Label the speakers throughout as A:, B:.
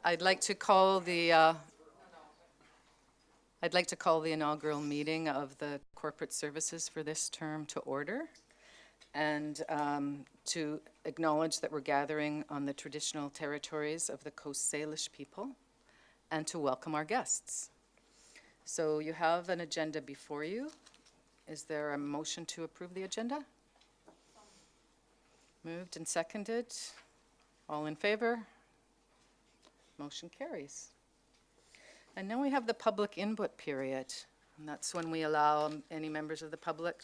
A: I'd like to call the inaugural meeting of the Corporate Services for this term to order, and to acknowledge that we're gathering on the traditional territories of the Coast Salish people, and to welcome our guests. So you have an agenda before you. Is there a motion to approve the agenda? Moved and seconded. All in favor? Motion carries. And now we have the public input period. And that's when we allow any members of the public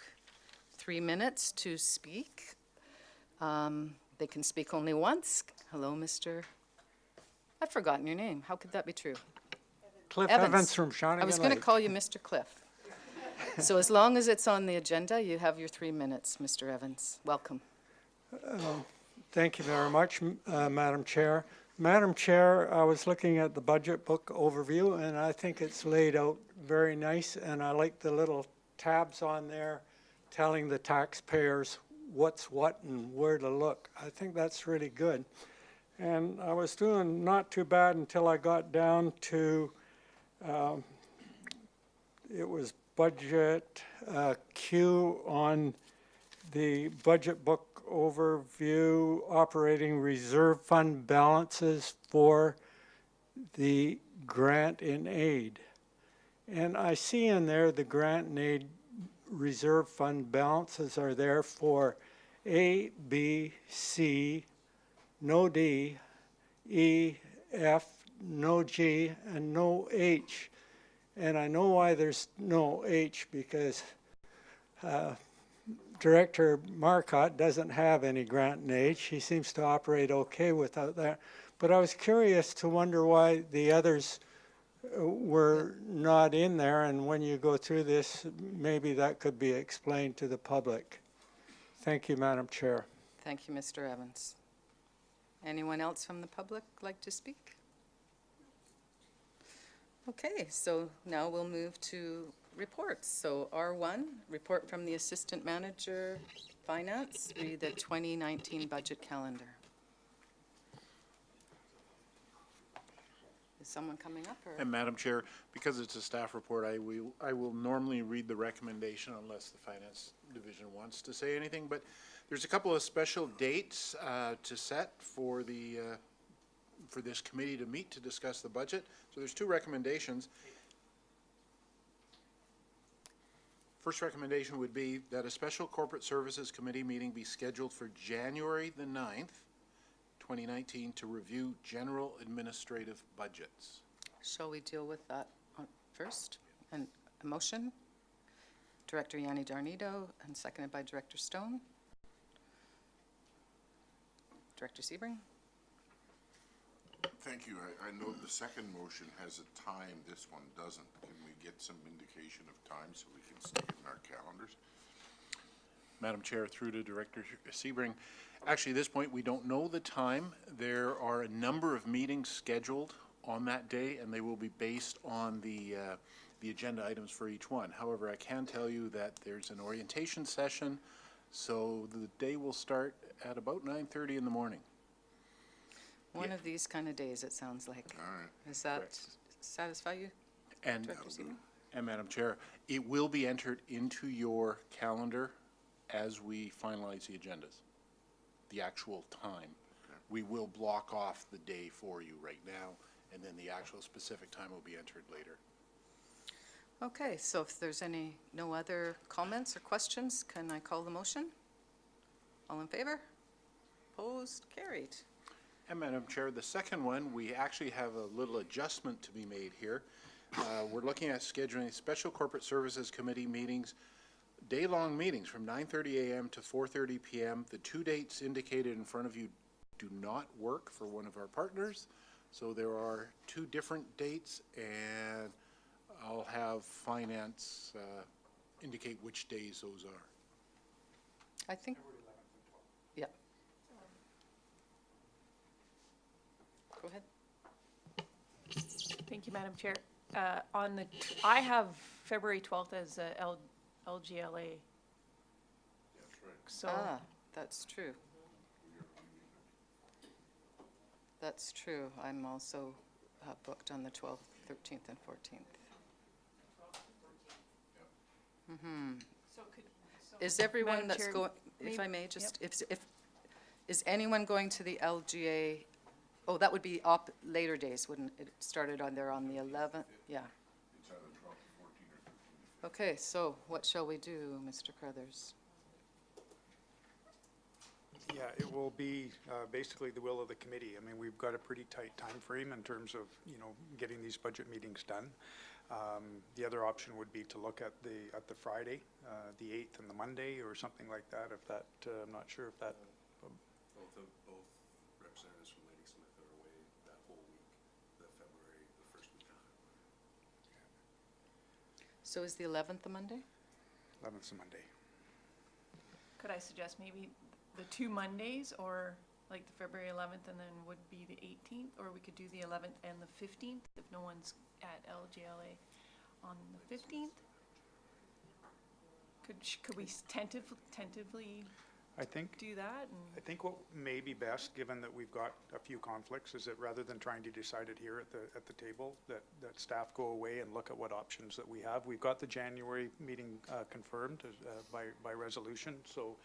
A: 3 minutes to speak. They can speak only once. Hello, Mr. I've forgotten your name. How could that be true?
B: Cliff Evans from Shawnigan Lake.
A: I was going to call you Mr. Cliff. So as long as it's on the agenda, you have your 3 minutes, Mr. Evans. Welcome.
B: Thank you very much, Madam Chair. Madam Chair, I was looking at the budget book overview, and I think it's laid out very nice, and I like the little tabs on there telling the taxpayers what's what and where to look. I think that's really good. And I was doing not too bad until I got down to, it was budget Q on the budget book overview, operating reserve fund balances for the grant in aid. And I see in there the grant and aid reserve fund balances are there for A, B, C, no D, E, F, no G, and no H. And I know why there's no H, because Director Marcotte doesn't have any grant and aid. She seems to operate okay without that. But I was curious to wonder why the others were not in there, and when you go through this, maybe that could be explained to the public. Thank you, Madam Chair.
A: Thank you, Mr. Evans. Anyone else from the public like to speak? Okay, so now we'll move to reports. So R1, report from the Assistant Manager, Finance, read the 2019 budget calendar. Is someone coming up? Or?
C: And Madam Chair, because it's a staff report, I will normally read the recommendation unless the Finance Division wants to say anything. But there's a couple of special dates to set for the for this committee to meet to discuss the budget. So there's 2 recommendations. First recommendation would be that a special Corporate Services Committee meeting be scheduled for January the 9th, 2019 to review general administrative budgets.
A: Shall we deal with that first? And a motion? Director Yanni Darnito, and seconded by Director Stone. Director Sebring.
D: Thank you. I know the second motion has a time, this one doesn't. Can we get some indication of time so we can stick it in our calendars?
C: Madam Chair, through to Director Sebring. Actually, at this point, we don't know the time. There are a number of meetings scheduled on that day, and they will be based on the agenda items for each one. However, I can tell you that there's an orientation session, so the day will start at about 9:30 in the morning.
A: One of these kind of days, it sounds like.
D: All right.
A: Does that
C: Correct.
A: satisfy you,
C: And,
A: Director Sebring?
C: and Madam Chair, it will be entered into your calendar as we finalize the agendas, the actual time.
D: Okay.
C: We will block off the day for you right now, and then the actual specific time will be entered later.
A: Okay, so if there's no other comments or questions, can I call the motion? All in favor? Opposed? Carried.
C: And Madam Chair, the second one, we actually have a little adjustment to be made here. We're looking at scheduling special Corporate Services Committee meetings, day-long meetings from 9:30 a.m. to 4:30 p.m. The 2 dates indicated in front of you do not work for one of our partners, so there are 2 different dates, and I'll have Finance indicate which days those are.
A: I think, yeah. Go ahead.
E: Thank you, Madam Chair. I have February 12th as LGLA.
D: That's right.
E: So
A: That's true. That's true. I'm also booked on the 12th, 13th, and 14th.
E: So could, so.
A: Is everyone
E: Madam
A: that's
E: Chair,
A: going, if I
E: maybe-
A: may, just, if, is anyone going to the LGA? Oh, that would be later days, wouldn't it? It started on there on the 11th, yeah.
D: It's either 12 to 14 or 15 to 15.
A: Okay, so what shall we do, Mr. Crothers?
F: Yeah, it will be basically the will of the committee. I mean, we've got a pretty tight time frame in terms of, getting these budget meetings done. The other option would be to look at the Friday, the 8th and the Monday or something like that, if that, I'm not sure if that,
G: Both representatives from Lady Smith are away that whole week, the first week of February.
A: So is the 11th the Monday?
F: 11th's a Monday.
E: Could I suggest maybe the 2 Mondays, or like the February 11th and then would be the 18th? Or we could do the 11th and the 15th if no one's at LGLA on the 15th? Could we tentatively
F: I think
E: do that?
F: I think what may be best, given that we've got a few conflicts, is that rather than trying to decide it here at the table, that staff go away and look at what options that we have. We've got the January meeting confirmed by resolution, so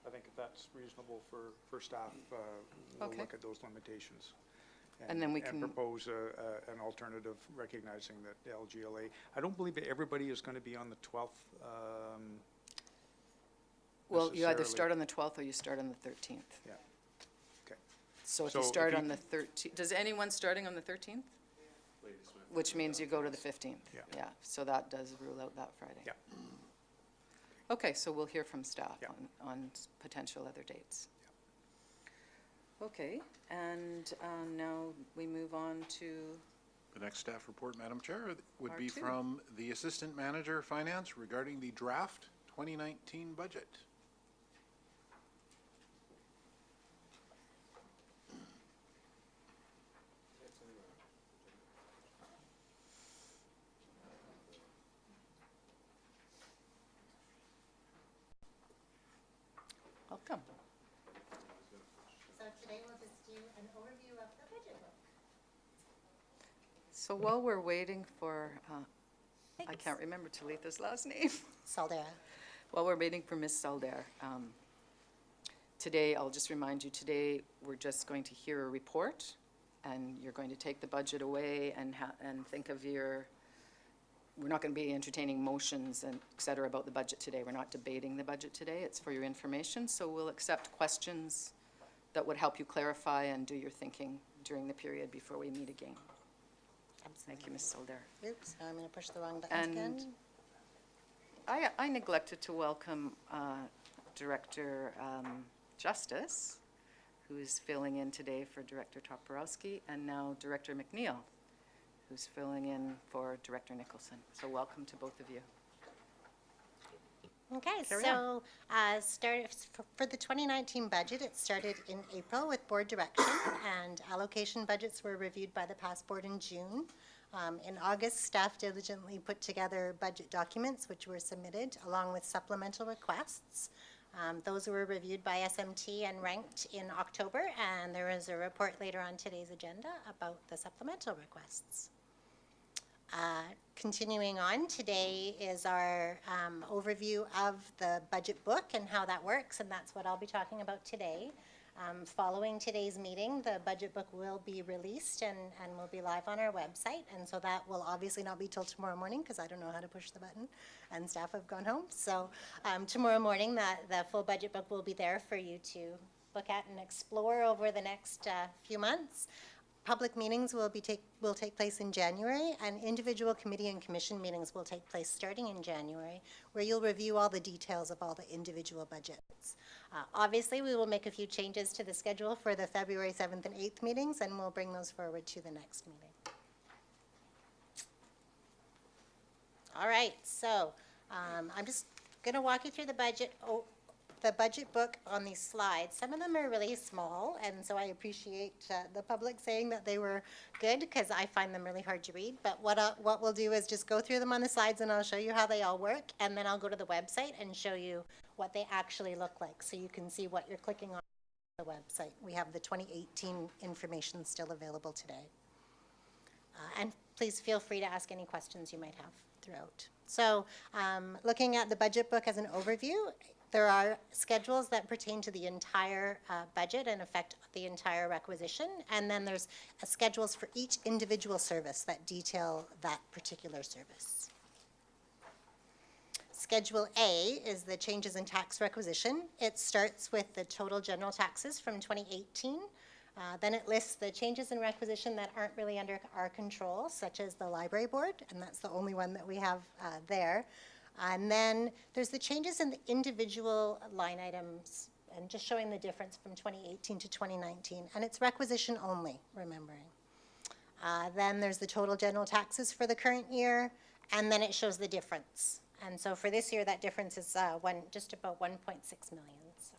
F: I think if that's reasonable for staff, we'll
A: Okay.
F: look at those limitations.
A: And then we can-
F: propose an alternative recognizing that LGLA, I don't believe that everybody is going to be on the 12th.
A: Well, you either
F: necessarily.
A: start on the 12th or you start on the 13th.
F: Yeah. Okay.
A: So if
F: So
A: you
F: if
A: start
F: you-
A: on the 13th, does anyone starting on the 13th?
G: Lady Smith.
A: Which means you go to the 15th.
F: Yeah.
A: Yeah, so that does rule out that Friday.
F: Yeah.
A: Okay, so we'll hear from staff
F: Yeah.
A: on potential other dates. Okay, and now we move on to,
C: The next staff report, Madam Chair, would be
A: R2.
C: from the Assistant Manager of Finance regarding the draft 2019 budget.
A: welcome.
H: So today we'll just do an overview of the budget book.
A: So while we're waiting for, I
H: Thanks.
A: can't remember Talitha's last name.
H: Saldera.
A: While we're waiting for Ms. Salder, today, I'll just remind you, today, we're just going to hear a report, and you're going to take the budget away and think of we're not going to be entertaining motions and et cetera about the budget today. We're not debating the budget today. It's for your information. So we'll accept questions that would help you clarify and do your thinking during the period before we meet again. Thank you, Ms. Salder.
H: Oops, now I'm going to push the wrong buttons
A: And
H: again.
A: I neglected to welcome Director Justice, who is filling in today for Director Toporowski, and now Director McNeil, who's filling in for Director Nicholson. So welcome to both of you.
H: Okay,
A: Carry
H: so for the 2019 budget, it started in April with board direction, and allocation budgets were reviewed by the past board in June. In August, staff diligently put together budget documents, which were submitted, along with supplemental requests. Those were reviewed by SMT and ranked in October, and there is a report later on today's agenda about the supplemental requests. Continuing on, today is our overview of the budget book and how that works, and that's what I'll be talking about today. Following today's meeting, the budget book will be released and will be live on our website, and so that will obviously not be till tomorrow morning because I don't know how to push the button, and staff have gone home. So tomorrow morning, the full budget book will be there for you to look at and explore over the next few months. Public meetings will take place in January, and individual committee and commission meetings will take place starting in January, where you'll review all the details of all the individual budgets. Obviously, we will make a few changes to the schedule for the February 7th and 8th meetings, and we'll bring those forward to the next meeting. All right, so I'm just going to walk you through the budget book on these slides. Some of them are really small, and so I appreciate the public saying that they were good, because I find them really hard to read. But what we'll do is just go through them on the slides, and I'll show you how they all work, and then I'll go to the website and show you what they actually look like, so you can see what you're clicking on the website. We have the 2018 information still available today. And please feel free to ask any questions you might have throughout. So looking at the budget book as an overview, there are schedules that pertain to the entire budget and affect the entire requisition. And then there's schedules for each individual service that detail that particular service. Schedule A is the changes in tax requisition. It starts with the total general taxes from 2018. Then it lists the changes in requisition that aren't really under our control, such as the library board, and that's the only one that we have there. And then there's the changes in the individual line items, and just showing the difference from 2018 to 2019. And it's requisition only, remembering. Then there's the total general taxes for the current year, and then it shows the difference. And so for this year, that difference is just about 1.6 million. So.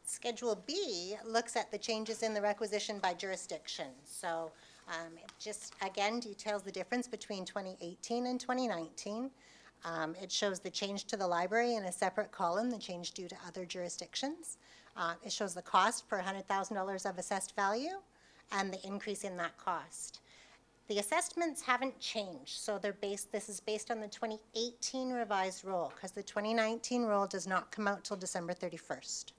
H: Schedule B looks at the changes in the requisition by jurisdiction. So it just, again, details the difference between 2018 and 2019. It shows the change to the library in a separate column, the change due to other jurisdictions. It shows the cost per $100,000 of assessed value and the increase in that cost. The assessments haven't changed, so this is based on the 2018 revised roll, because the 2019 roll does not come out till December 31st.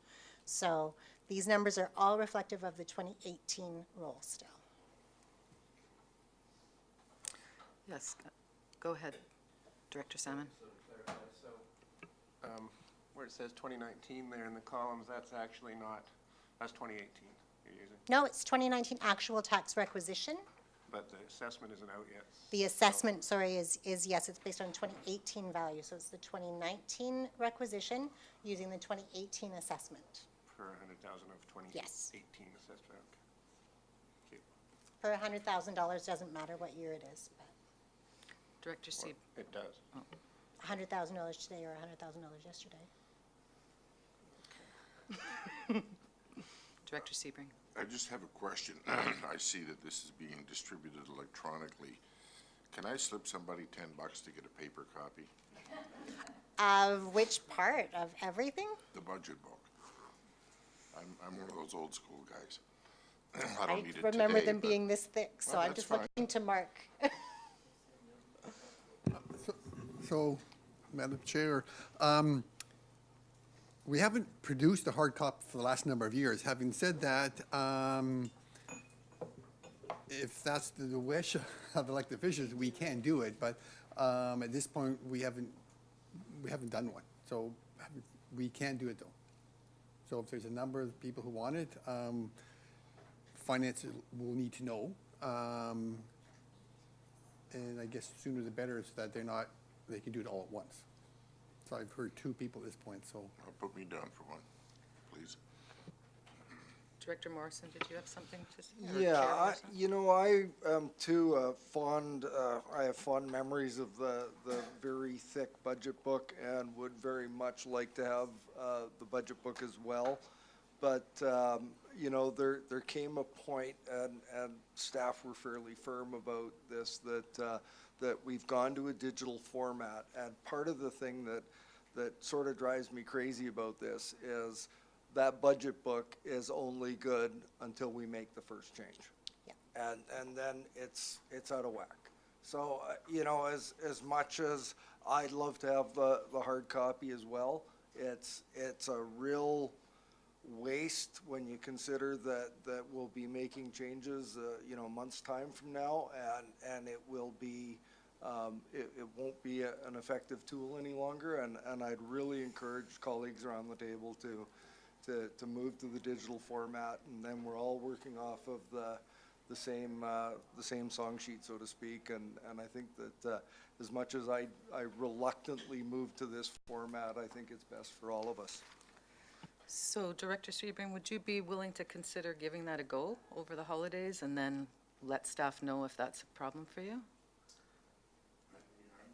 H: So these numbers are all reflective of the 2018 roll still.
A: Yes, go ahead, Director Salmon.
I: So to clarify, where it says 2019 there in the columns, that's actually not, that's 2018 you're using,
H: No, it's 2019 actual tax requisition.
I: but the assessment isn't out yet.
H: The assessment, sorry, is yes, it's based on 2018 value. So it's the 2019 requisition using the 2018 assessment.
I: Per 100,000 of 2018
H: Yes.
I: assessed value. Okay.
H: Per $100,000, doesn't matter what year it is, but
A: Director Seeb.
I: It does.
H: $100,000 today or $100,000 yesterday.
A: Director Sebring.
D: I just have a question. I see that this is being distributed electronically. Can I slip somebody $10 to get a paper copy?
H: Of which part? Of everything?
D: The budget book. I'm one of those old school guys. I don't need it
H: remember
D: today,
H: them
D: but-
H: being this thick, so
D: Well,
H: I'm
D: that's
H: just
D: fine.
H: looking to Mark.
J: So, Madam Chair, we haven't produced a hard copy for the last number of years. Having said that, if that's the wish of elected officials, we can do it, but at this point, we haven't done one. So we can do it though. So if there's a number of people who want it, finance will need to know. And I guess sooner the better so that they can do it all at once. So I've heard 2 people at this point, so.
D: Put me down for one, please.
A: Director Morrison, did you have something to say? Or
K: Yeah,
A: Chair Morrison?
K: I am too I have fond memories of the very thick budget book and would very much like to have the budget book as well. But, there came a point, and staff were fairly firm about this, that we've gone to a digital format. And part of the thing that sort of drives me crazy about this is that budget book is only good until we make the first change.
H: Yeah.
K: And then it's out of whack. So, as much as I'd love to have the hard copy as well, it's a real waste when you consider that we'll be making changes, a month's time from now, and it will be, it won't be an effective tool any longer, and I'd really encourage colleagues around the table to move to the digital format, and then we're all working off of the same song sheet, so to speak, and I think that as much as I reluctantly move to this format, I think it's best for all of us.
A: So Director Sebring, would you be willing to consider giving that a go over the holidays and then let staff know if that's a problem for you?
D: I'm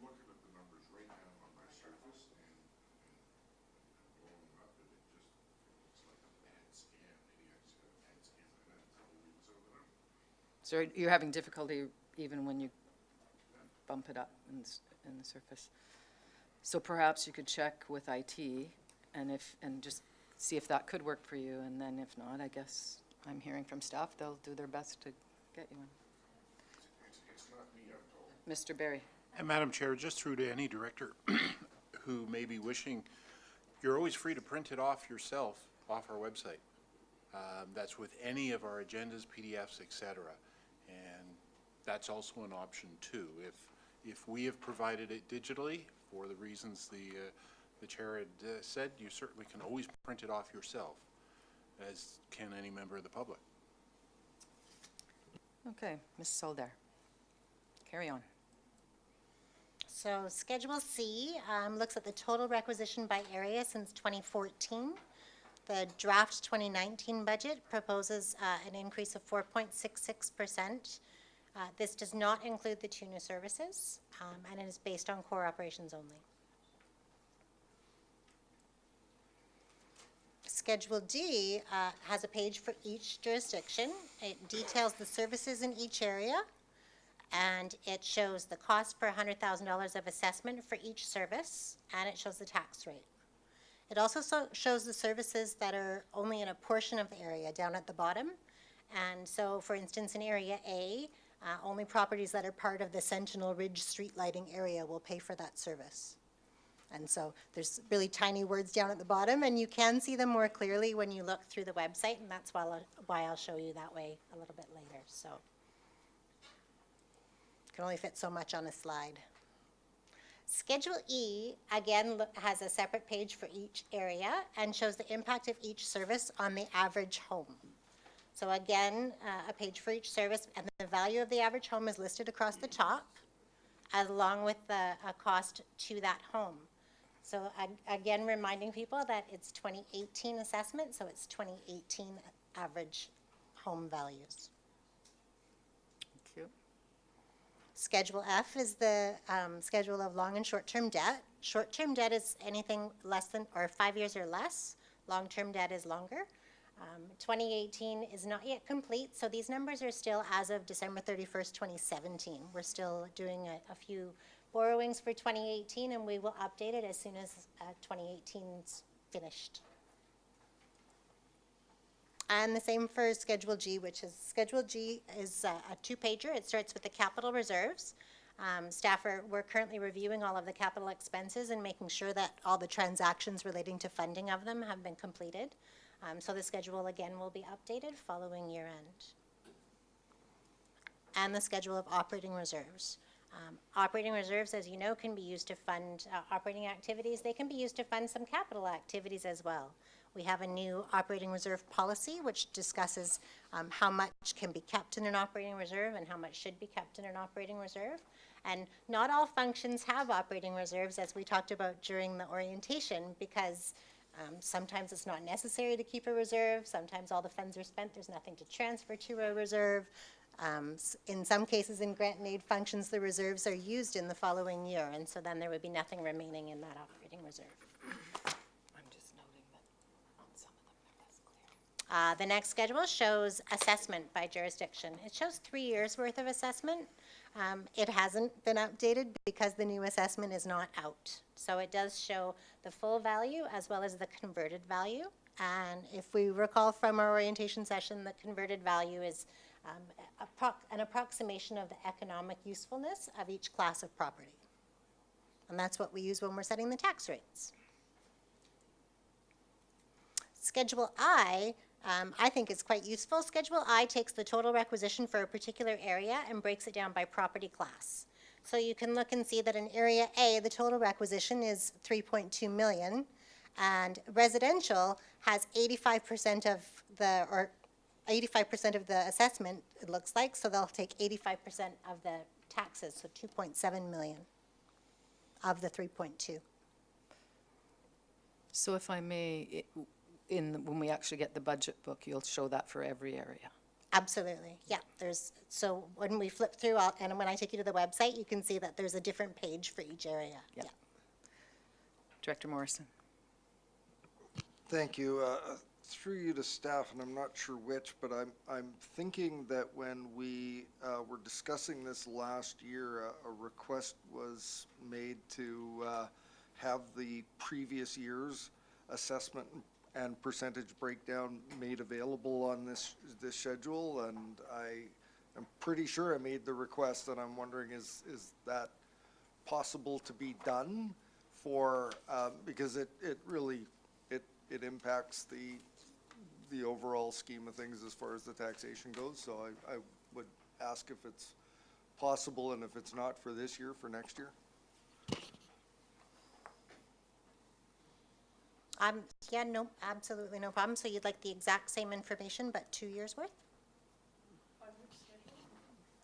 D: looking at the numbers right now on my surface and blowing them up, and it looks like a bad scan. Maybe I just got a bad scan. I'm gonna tell you what's over there.
A: So you're having difficulty even when you bump it up in the surface? So perhaps you could check with IT and just see if that could work for you, and then if not, I guess I'm hearing from staff, they'll do their best to get you one.
D: It's not me, I'm told.
A: Mr. Berry?
C: And Madam Chair, just through to any director who may be wishing, you're always free to print it off yourself off our website. That's with any of our agendas, PDFs, et cetera. And that's also an option too. If we have provided it digitally, for the reasons the chair had said, you certainly can always print it off yourself, as can any member of the public.
A: Okay, Ms. Solder, carry on.
H: So Schedule C looks at the total requisition by area since 2014. The draft 2019 budget proposes an increase of 4.66%. This does not include the two new services, and it is based on core operations only. Schedule D has a page for each jurisdiction. It details the services in each area, and it shows the cost per $100,000 of assessment for each service, and it shows the tax rate. It also shows the services that are only in a portion of the area down at the bottom. And so, for instance, in Area A, only properties that are part of the Sentinel Ridge street lighting area will pay for that service. And so there's really tiny words down at the bottom, and you can see them more clearly when you look through the website, and that's why I'll show you that way a little bit later. So can only fit so much on a slide. Schedule E, again, has a separate page for each area and shows the impact of each service on the average home. So again, a page for each service, and the value of the average home is listed across the top, along with the cost to that home. So again, reminding people that it's 2018 assessment, so it's 2018 average home values.
A: Thank you.
H: Schedule F is the schedule of long and short-term debt. Short-term debt is anything less than, or 5 years or less. Long-term debt is longer. 2018 is not yet complete, so these numbers are still as of December 31st, 2017. We're still doing a few borrowings for 2018, and we will update it as soon as 2018's finished. And the same for Schedule G, which is, Schedule G is a two-pager. It starts with the capital reserves. We're currently reviewing all of the capital expenses and making sure that all the transactions relating to funding of them have been completed. So the schedule, again, will be updated following year end. And the schedule of operating reserves. Operating reserves, as you know, can be used to fund operating activities. They can be used to fund some capital activities as well. We have a new operating reserve policy which discusses how much can be kept in an operating reserve and how much should be kept in an operating reserve. And not all functions have operating reserves, as we talked about during the orientation, because sometimes it's not necessary to keep a reserve. Sometimes all the funds are spent. There's nothing to transfer to a reserve. In some cases, in grant and aid functions, the reserves are used in the following year, and so then there would be nothing remaining in that operating reserve.
A: I'm just noting that on some of them they're less clear.
H: The next schedule shows assessment by jurisdiction. It shows 3 years' worth of assessment. It hasn't been updated because the new assessment is not out. So it does show the full value as well as the converted value. And if we recall from our orientation session, the converted value is an approximation of the economic usefulness of each class of property. And that's what we use when we're setting the tax rates. Schedule I think is quite useful. Schedule I takes the total requisition for a particular area and breaks it down by property class. So you can look and see that in Area A, the total requisition is $3.2 million, and residential has 85% of the assessment, it looks like, so they'll take 85% of the taxes, so $2.7 million of the 3.2.
A: So if I may, when we actually get the budget book, you'll show that for every area.
H: Absolutely, yeah. So when we flip through, and when I take you to the website, you can see that there's a different page for each area.
A: Yeah. Director Morrison.
K: Thank you. Through you to staff, and I'm not sure which, but I'm thinking that when we were discussing this last year, a request was made to have the previous year's assessment and percentage breakdown made available on this schedule, and I am pretty sure I made the request, and I'm wondering, is that possible to be done for, because it really, it impacts the overall scheme of things as far as the taxation goes, so I would ask if it's possible, and if it's not for this year, for next year.
H: Yeah, no, absolutely no problem. So you'd like the exact same information, but 2 years worth?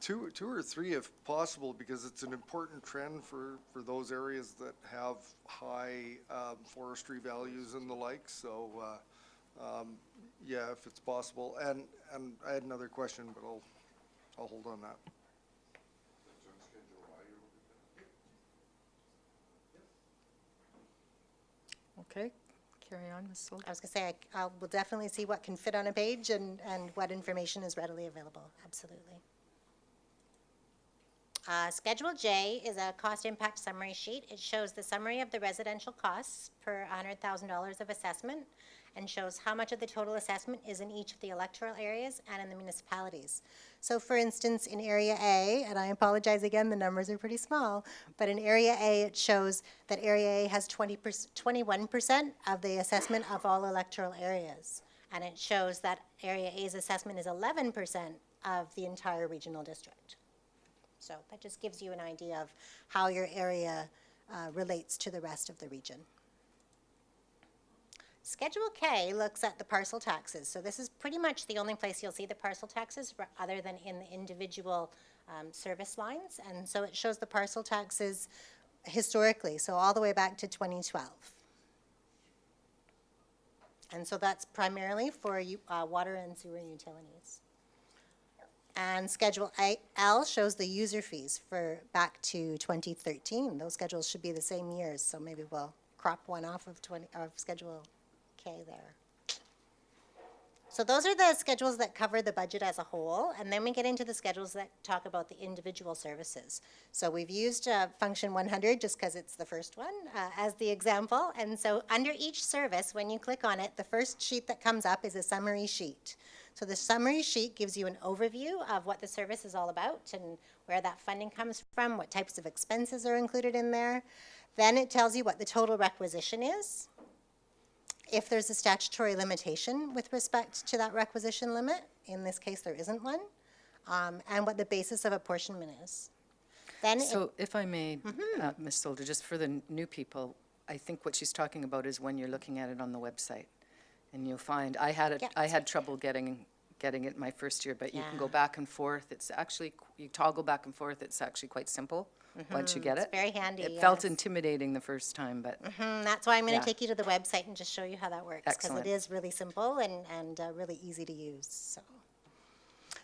K: Two or three if possible, because it's an important trend for those areas that have high forestry values and the like, so, yeah, if it's possible. And I had another question, but I'll hold on that.
D: That's on schedule I, you're looking at?
A: Okay, carry on, Ms. Solder.
H: I was going to say, I will definitely see what can fit on a page and what information is readily available, absolutely. Schedule J is a cost impact summary sheet. It shows the summary of the residential costs per $100,000 of assessment and shows how much of the total assessment is in each of the electoral areas and in the municipalities. So for instance, in Area A, and I apologize again, the numbers are pretty small, but in Area A, it shows that Area A has 21% of the assessment of all electoral areas. And it shows that Area A's assessment is 11% of the entire regional district. So that just gives you an idea of how your area relates to the rest of the region. Schedule K looks at the parcel taxes. So this is pretty much the only place you'll see the parcel taxes other than in the individual service lines. And so it shows the parcel taxes historically, so all the way back to 2012. And so that's primarily for water and sewer utilities. And Schedule L shows the user fees for back to 2013. Those schedules should be the same years, so maybe we'll crop one off of Schedule K there. So those are the schedules that cover the budget as a whole, and then we get into the schedules that talk about the individual services. So we've used Function 100 just because it's the first one as the example, and so under each service, when you click on it, the first sheet that comes up is a summary sheet. So the summary sheet gives you an overview of what the service is all about and where that funding comes from, what types of expenses are included in there. Then it tells you what the total requisition is, if there's a statutory limitation with respect to that requisition limit. In this case, there isn't one, and what the basis of apportionment is. Then
A: So if I may, Ms. Solder, just for the new people, I think what she's talking about is when you're looking at it on the website. And you'll find, I had trouble getting it my first year, but you can go back and forth. It's actually, you toggle back and forth. It's actually quite simple once you get it.
H: It's very handy,
A: It felt
H: yes.
A: intimidating the first time, but
H: That's why I'm going
A: Yeah.
H: to take you to the website and just show you how that works. Because
A: Excellent.
H: it is really simple and really easy to use.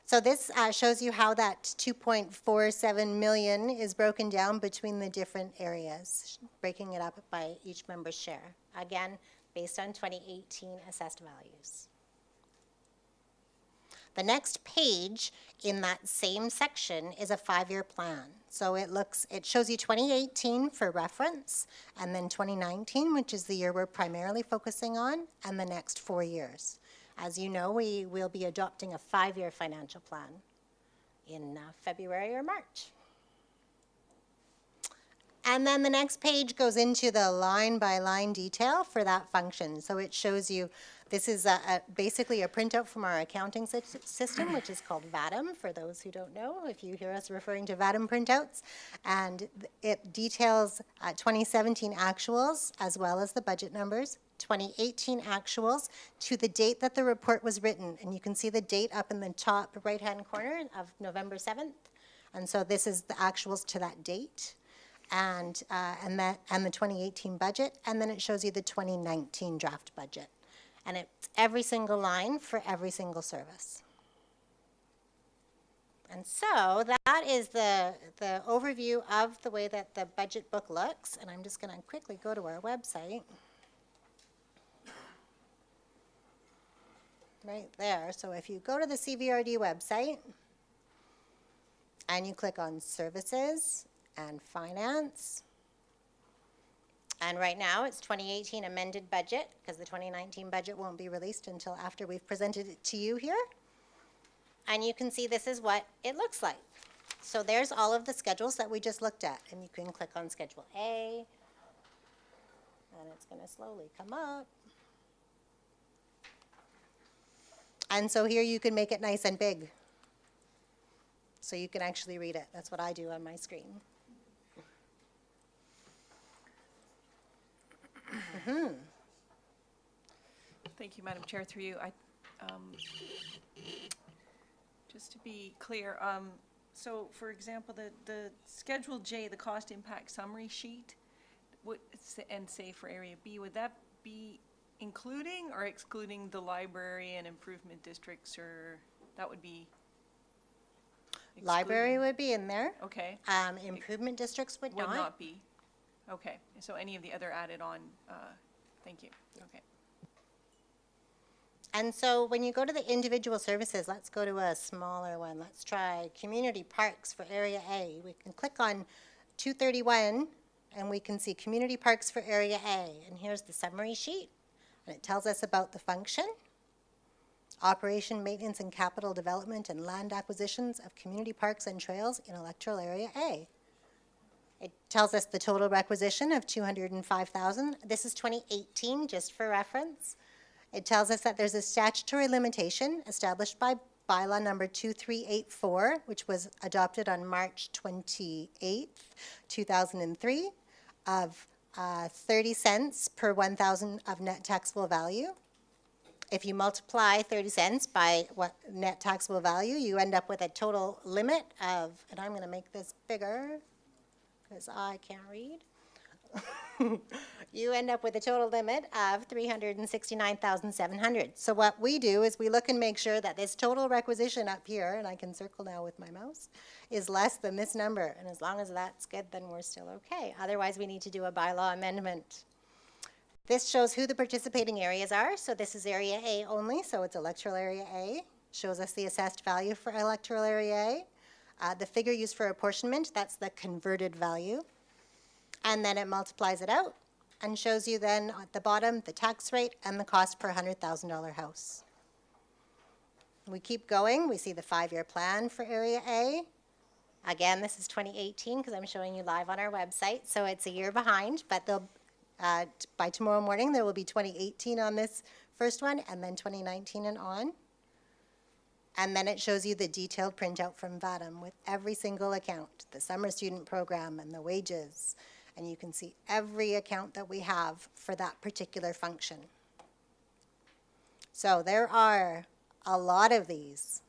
H: So this shows you how that 2.47 million is broken down between the different areas, breaking it up by each member's share. Again, based on 2018 assessed values. The next page in that same section is a 5-year plan. So it shows you 2018 for reference, and then 2019, which is the year we're primarily focusing on, and the next 4 years. As you know, we will be adopting a 5-year financial plan in February or March. And then the next page goes into the line-by-line detail for that function. So it shows you, this is basically a printout from our accounting system, which is called VATM, for those who don't know, if you hear us referring to VATM printouts. And it details 2017 actuals, as well as the budget numbers, 2018 actuals, to the date that the report was written. And you can see the date up in the top right-hand corner of November 7th. And so this is the actuals to that date. And the 2018 budget, and then it shows you the 2019 draft budget. And it's every single line for every single service. And so that is the overview of the way that the budget book looks. And I'm just going to quickly go to our website. Right there. So if you go to the CVRD website and you click on Services and Finance, And right now, it's 2018 amended budget, because the 2019 budget won't be released until after we've presented it to you here. And you can see this is what it looks like. So there's all of the schedules that we just looked at, and you can click on Schedule A, and it's going to slowly come up. And so here you can make it nice and big, so you can actually read it. That's what I do on my screen.
E: Thank you, Madam Chair, through you. Just to be clear, so for example, the Schedule J, the cost impact summary sheet, and say for Area B, would that be including or excluding the library and improvement districts, or that would be excluding?
H: Library would be in there.
E: Okay.
H: Improvement districts would
E: Would
H: not.
E: not be. Okay, so any of the other added on, thank you, okay.
H: And so when you go to the individual services, let's go to a smaller one. Let's try community parks for Area A. We can click on 231, and we can see community parks for Area A. And here's the summary sheet, and it tells us about the function, operation, maintenance, and capital development and land acquisitions of community parks and trails in electoral Area A. It tells us the total requisition of $205,000. This is 2018, just for reference. It tells us that there's a statutory limitation established by bylaw number 2384, which was adopted on March 28th, 2003, of 30 cents per 1,000 of net taxable value. If you multiply 30 cents by what net taxable value, you end up with a total limit of, and I'm going to make this bigger because I can't read. You end up with a total limit of $369,700. So what we do is we look and make sure that this total requisition up here, and I can circle now with my mouse, is less than this number. And as long as that's good, then we're still okay. Otherwise, we need to do a bylaw amendment. This shows who the participating areas are. So this is Area A only, so it's electoral Area A. Shows us the assessed value for electoral Area A. The figure used for apportionment, that's the converted value. And then it multiplies it out and shows you then at the bottom the tax rate and the cost per $100,000 house. We keep going. We see the 5-year plan for Area A. Again, this is 2018 because I'm showing you live on our website, so it's a year behind, but they'll, by tomorrow morning there will be 2018 on this first one and then 2019 and on. And then it shows you the detailed printout from VADM with every single account, the summer student program and the wages. And you can see every account that we have for that particular function. So there are a lot of these.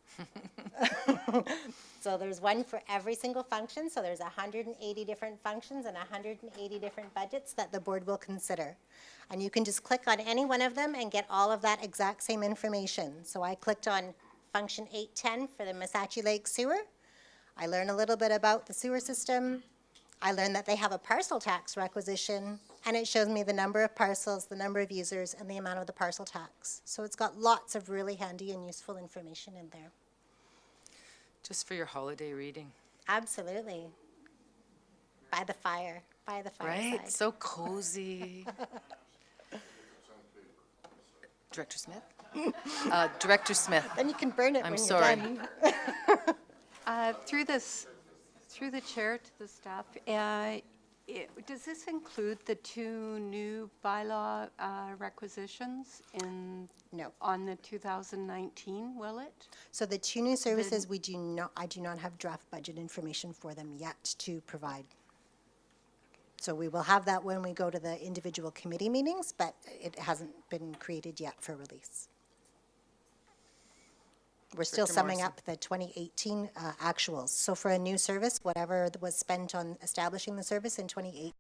H: So there's one for every single function. So there's 180 different functions and 180 different budgets that the board will consider. And you can just click on any one of them and get all of that exact same information. So I clicked on function 810 for the Missachi Lake Sewer. I learned a little bit about the sewer system. I learned that they have a parcel tax requisition, and it shows me the number of parcels, the number of users, and the amount of the parcel tax. So it's got lots of really handy and useful information in there.
A: Just for your holiday reading.
H: Absolutely. By the fire, by the fireside.
A: Right? So cozy. Director Smith? Director Smith.
H: Then you can burn it
A: I'm
H: when
A: sorry.
H: you're done.
L: Through the chair to the staff, does this include the 2 new bylaw requisitions
H: No.
L: on the 2019, will it?
H: So the 2 new services, I do not have draft budget information for them yet to provide. So we will have that when we go to the individual committee meetings, but it hasn't been created yet for release. We're still
A: Director
H: summing
A: Morrison.
H: up the 2018 actuals. So for a new service, whatever was spent on establishing the service in 2018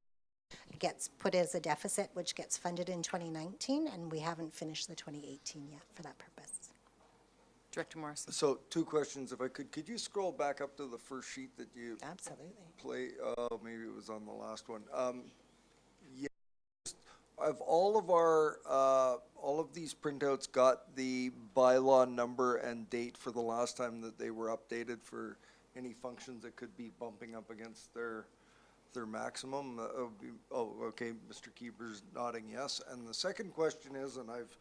H: gets put as a deficit, which gets funded in 2019, and we haven't finished the 2018 yet for that purpose.
A: Director Morrison.
K: So 2 questions, if I could. Could you scroll back up to the first sheet that you
H: Absolutely.
K: maybe it was on the last one. Yeah, have all of these printouts got the bylaw number and date for the last time that they were updated for any functions that could be bumping up against their their maximum. Would be, oh, okay, Mr. Keeper's nodding yes. And the second question is, and I've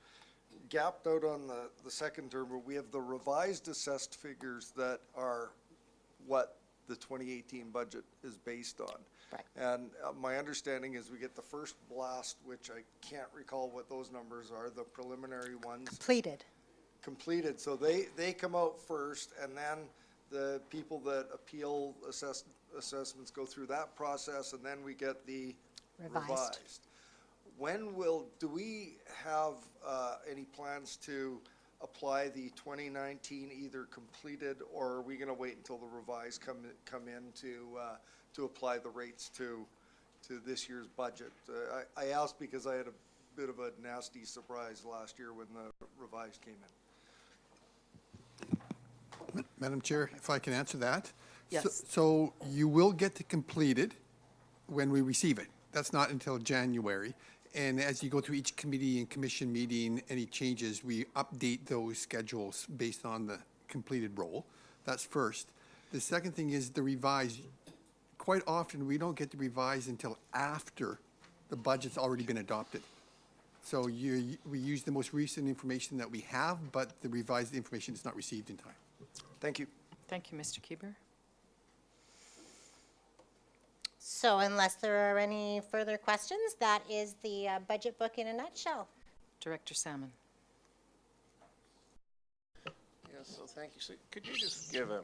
K: gapped out on the second term, but we have the revised assessed figures that are what the 2018 budget is based on.
H: Right.
K: And my understanding is we get the first blast, which I can't recall what those numbers are, the preliminary ones. Completed. So they come out first, and then the people that appeal assessments go through that process, and then we get the revised. Do we have any plans to apply the 2019 either completed, or are we gonna wait until the revised come in to apply the rates to this year's budget? I asked because I had a bit of a nasty surprise last year when the revised came in.
J: Madam Chair, if I can answer that?
A: Yes.
J: So you will get to completed when we receive it. That's not until January. And as you go through each committee and commission meeting, any changes, we update those schedules based on the completed roll. That's first. The second thing is the revised. Quite often, we don't get the revised until after the budget's already been adopted. So we use the most recent information that we have, but the revised information is not received in time.
K: Thank you.
A: Thank you, Mr. Keeper.
H: So unless there are any further questions, that is the budget book in a nutshell.
A: Director Salmon.
I: Yes, so thank you. So could you just give a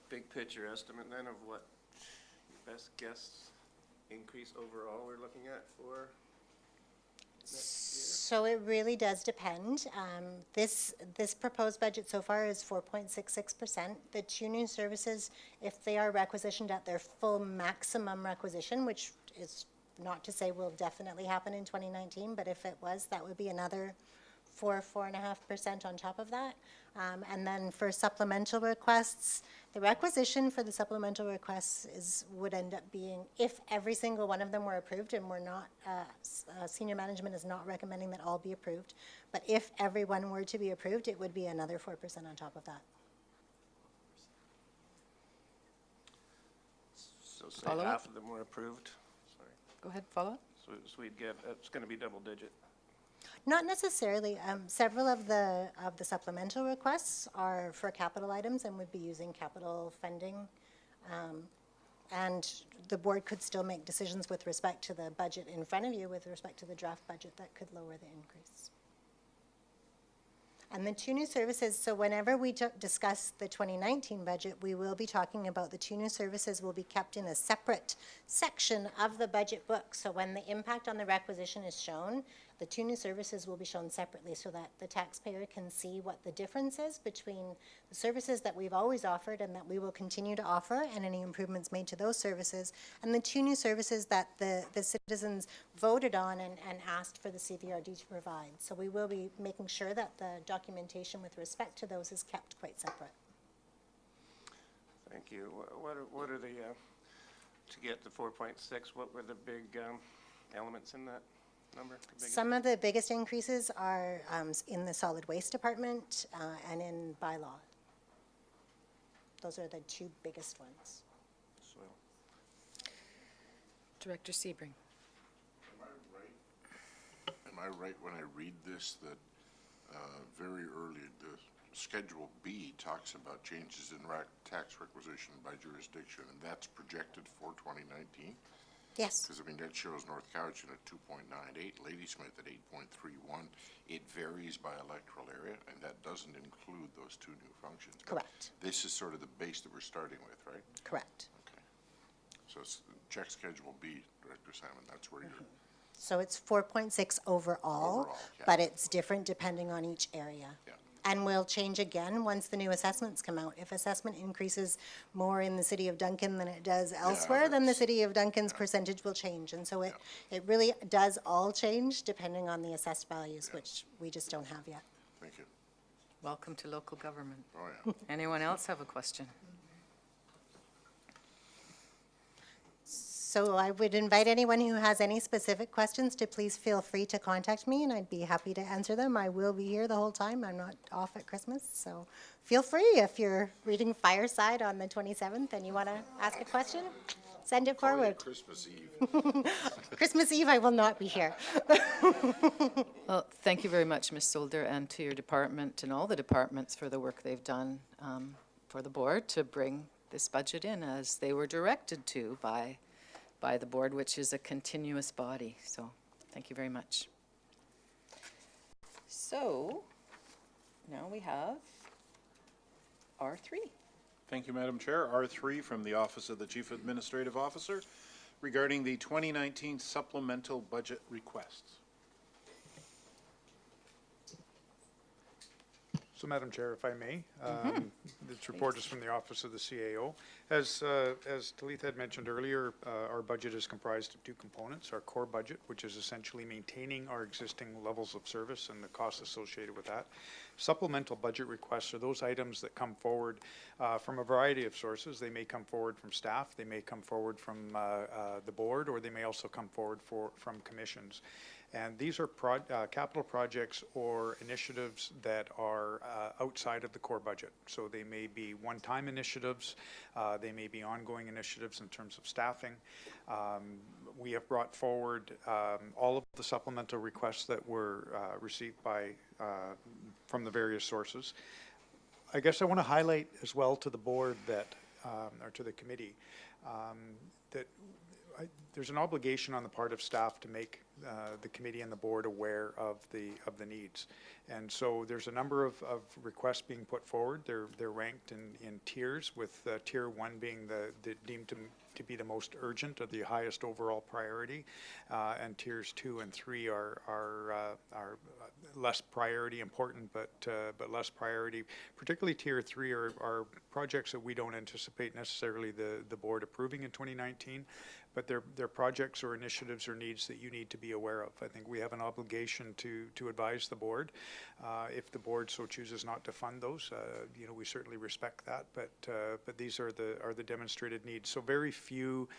I: big picture estimate then of what your best guess increase overall we're looking at for next year?
H: So it really does depend. This proposed budget so far is 4.66%. The two new services, if they are requisitioned at their full maximum requisition, which is not to say will definitely happen in 2019, but if it was, that would be another 4.5% on top of that. And then for supplemental requests, the requisition for the supplemental requests would end up being, if every single one of them were approved, and we're not, senior management is not recommending that all be approved, but if everyone were to be approved, it would be another 4% on top of that.
I: So say
A: Follow
I: half
A: up?
I: of them were approved? Sorry.
A: Go ahead, follow up.
I: So we'd get, it's gonna be double digit.
H: Not necessarily. Several of the supplemental requests are for capital items and would be using capital funding. And the board could still make decisions with respect to the budget in front of you, with respect to the draft budget, that could lower the increase. And the two new services, so whenever we discuss the 2019 budget, we will be talking about the two new services will be kept in a separate section of the budget book. So when the impact on the requisition is shown, the two new services will be shown separately so that the taxpayer can see what the difference is between the services that we've always offered and that we will continue to offer, and any improvements made to those services, and the two new services that the citizens voted on and asked for the CVRD to provide. So we will be making sure that the documentation with respect to those is kept quite separate.
I: Thank you. What are the, to get to 4.6, what were the big elements in that number?
H: Some of the biggest increases are in the solid waste department and in bylaw. Those are the two biggest ones.
I: Soil.
A: Director Sebring.
D: Am I right when I read this that very early, the Schedule B talks about changes in tax requisition by jurisdiction, and that's projected for 2019?
H: Yes.
D: Because, I mean, that shows North Cowichan at 2.98, Ladysmith at 8.31. It varies by electoral area, and that doesn't include those two new functions. But
H: Correct.
D: this is sort of the base that we're starting with, right?
H: Correct.
D: Okay. So it's check Schedule B, Director Salmon, that's where you're,
H: So it's 4.6 overall,
D: Overall, yeah.
H: but it's different depending on each area.
D: yeah.
H: And will change again once the new assessments come out. If assessment increases more in the city of Duncan than it does elsewhere, then the
D: that's-
H: city of Duncan's percentage will change. And so it really does all change depending on the assessed values, which we just don't have yet.
D: Thank you.
A: Welcome to local government.
D: Oh, yeah.
A: Anyone else have a question?
H: So I would invite anyone who has any specific questions to please feel free to contact me, and I'd be happy to answer them. I will be here the whole time. I'm not off at Christmas, so feel free if you're reading Fireside on the 27th and you want to ask a question. Send it
D: Call you
H: forward.
D: Christmas Eve.
H: Christmas Eve, I will not be here.
A: Well, thank you very much, Ms. Solder, and to your department and all the departments for the work they've done for the board to bring this budget in as they were directed to by the board, which is a continuous body. So thank you very much. So now we have R3.
C: Thank you, Madam Chair. R3 from the Office of the Chief Administrative Officer regarding the 2019 supplemental budget requests.
F: So, Madam Chair, if I may, this report is from the Office of the CAO. As Talith had mentioned earlier, our budget is comprised of two components: our core budget, which is essentially maintaining our existing levels of service and the costs associated with that. Supplemental budget requests are those items that come forward from a variety of sources. They may come forward from staff, they may come forward from the board, or they may also come forward from commissions. And these are capital projects or initiatives that are outside of the core budget. So they may be one-time initiatives, they may be ongoing initiatives in terms of staffing. We have brought forward all of the supplemental requests that were received from the various sources. I guess I want to highlight as well to the board that, or to the committee, that there's an obligation on the part of staff to make the committee and the board aware of the needs. And so there's a number of requests being put forward. They're ranked in tiers, with tier 1 being the deemed to be the most urgent or the highest overall priority, and tiers 2 and 3 are less priority, important but less priority. Particularly tier 3 are projects that we don't anticipate necessarily the board approving in 2019. But they're projects or initiatives or needs that you need to be aware of. I think we have an obligation to advise the board. If the board so chooses not to fund those, we certainly respect that. But these are the demonstrated needs. So very few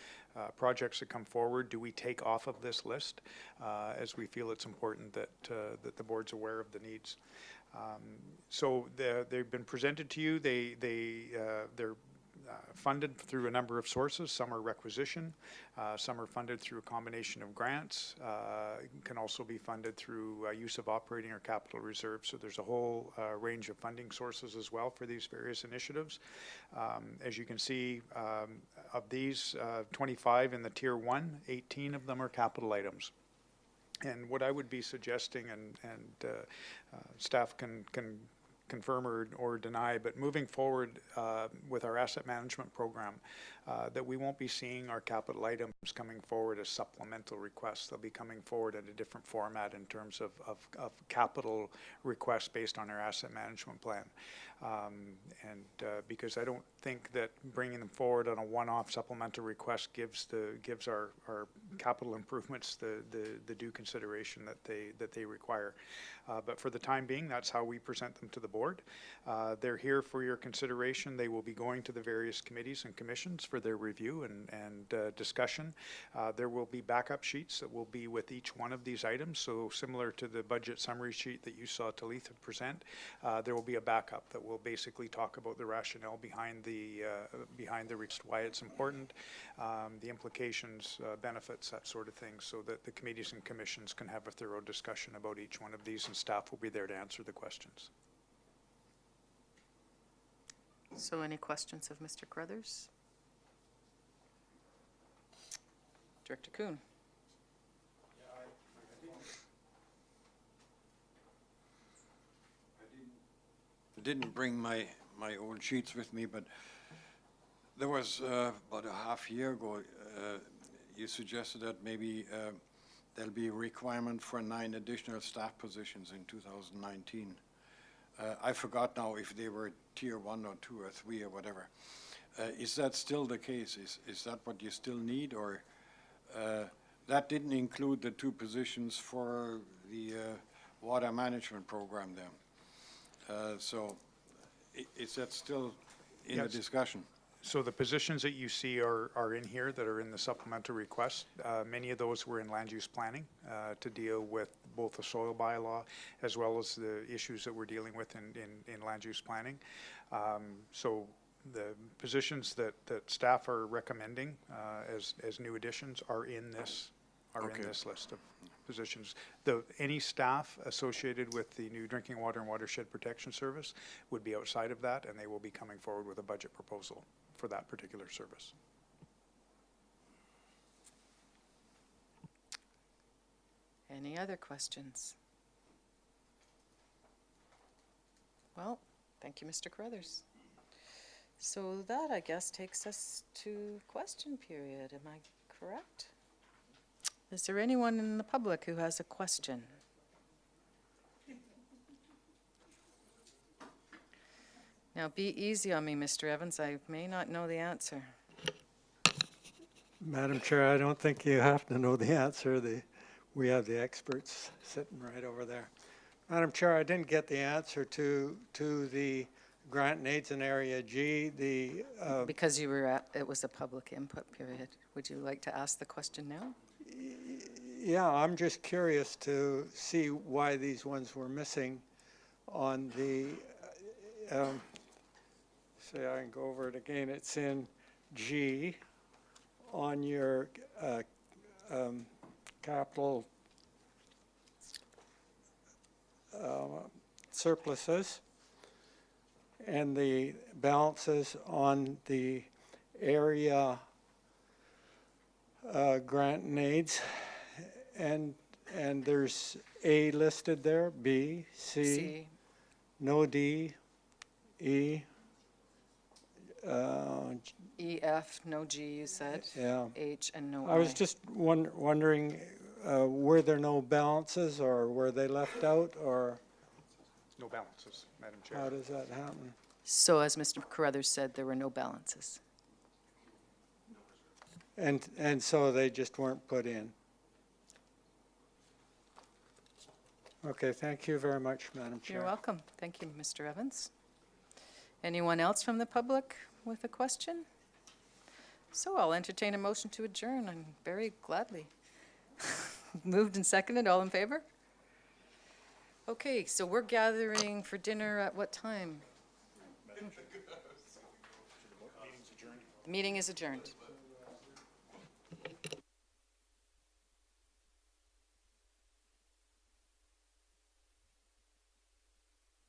F: projects that come forward do we take off of this list, as we feel it's important that the board's aware of the needs. So they've been presented to you. They're funded through a number of sources. Some are requisition, some are funded through a combination of grants, can also be funded through use of operating or capital reserves. So there's a whole range of funding sources as well for these various initiatives. As you can see, of these 25 in the tier 1, 18 of them are capital items. And what I would be suggesting, and staff can confirm or deny, but moving forward with our asset management program, that we won't be seeing our capital items coming forward as supplemental requests. They'll be coming forward at a different format in terms of capital requests based on our asset management plan. Because I don't think that bringing them forward on a one-off supplemental request gives our capital improvements the due consideration that they require. But for the time being, that's how we present them to the board. They're here for your consideration. They will be going to the various committees and commissions for their review and discussion. There will be backup sheets that will be with each one of these items. So similar to the budget summary sheet that you saw Talith present, there will be a backup that will basically talk about the rationale behind the request, why it's important, the implications, benefits, that sort of thing, so that the committees and commissions can have a thorough discussion about each one of these, and staff will be there to answer the questions.
A: So any questions of Mr. Crothers? Director Kuhn.
M: I didn't bring my old sheets with me, but there was about a half year ago, you suggested that maybe there'll be a requirement for 9 additional staff positions in 2019. I forgot now if they were tier 1 or 2 or 3 or whatever. Is that still the case? Is that what you still need, or that didn't include the 2 positions for the water management program then? So is that still in the discussion?
F: So the positions that you see are in here that are in the supplemental request. Many of those were in land use planning to deal with both the soil bylaw as well as the issues that we're dealing with in land use planning. So the positions that staff are recommending as new additions are in this list of positions. Any staff associated with the new Drinking Water and Watershed Protection Service would be outside of that, and they will be coming forward with a budget proposal for that particular service.
A: Any other questions? Well, thank you, Mr. Carruthers. So that, I guess, takes us to question period. Am I correct? Is there anyone in the public who has a question? Now, be easy on me, Mr. Evans. I may not know the answer.
B: Madam Chair, I don't think you have to know the answer. We have the experts sitting right over there. Madam Chair, I didn't get the answer to the grant needs in Area G.
A: Because you were it was a public input period. Would you like to ask the question now?
B: Yeah, I'm just curious to see why these ones were missing on the, say I can go over it again. It's in G on your capital surpluses and the balances on the area grant needs, and there's A listed there, B, C, no D, E,
A: E, F, no G, you said?
B: yeah.
A: H, and no
B: I was
A: I.
B: just wondering, were there no balances, or were they left out, or
F: No balances, Madam Chair.
B: how does that happen?
A: So as Mr. Carruthers said, there were no balances.
B: And so they just weren't put in? Okay, thank you very much, Madam Chair.
A: You're welcome. Thank you, Mr. Evans. Anyone else from the public with a question? So I'll entertain a motion to adjourn, and very gladly. Moved and seconded, all in favor? Okay, so we're gathering for dinner at what time? The meeting is adjourned.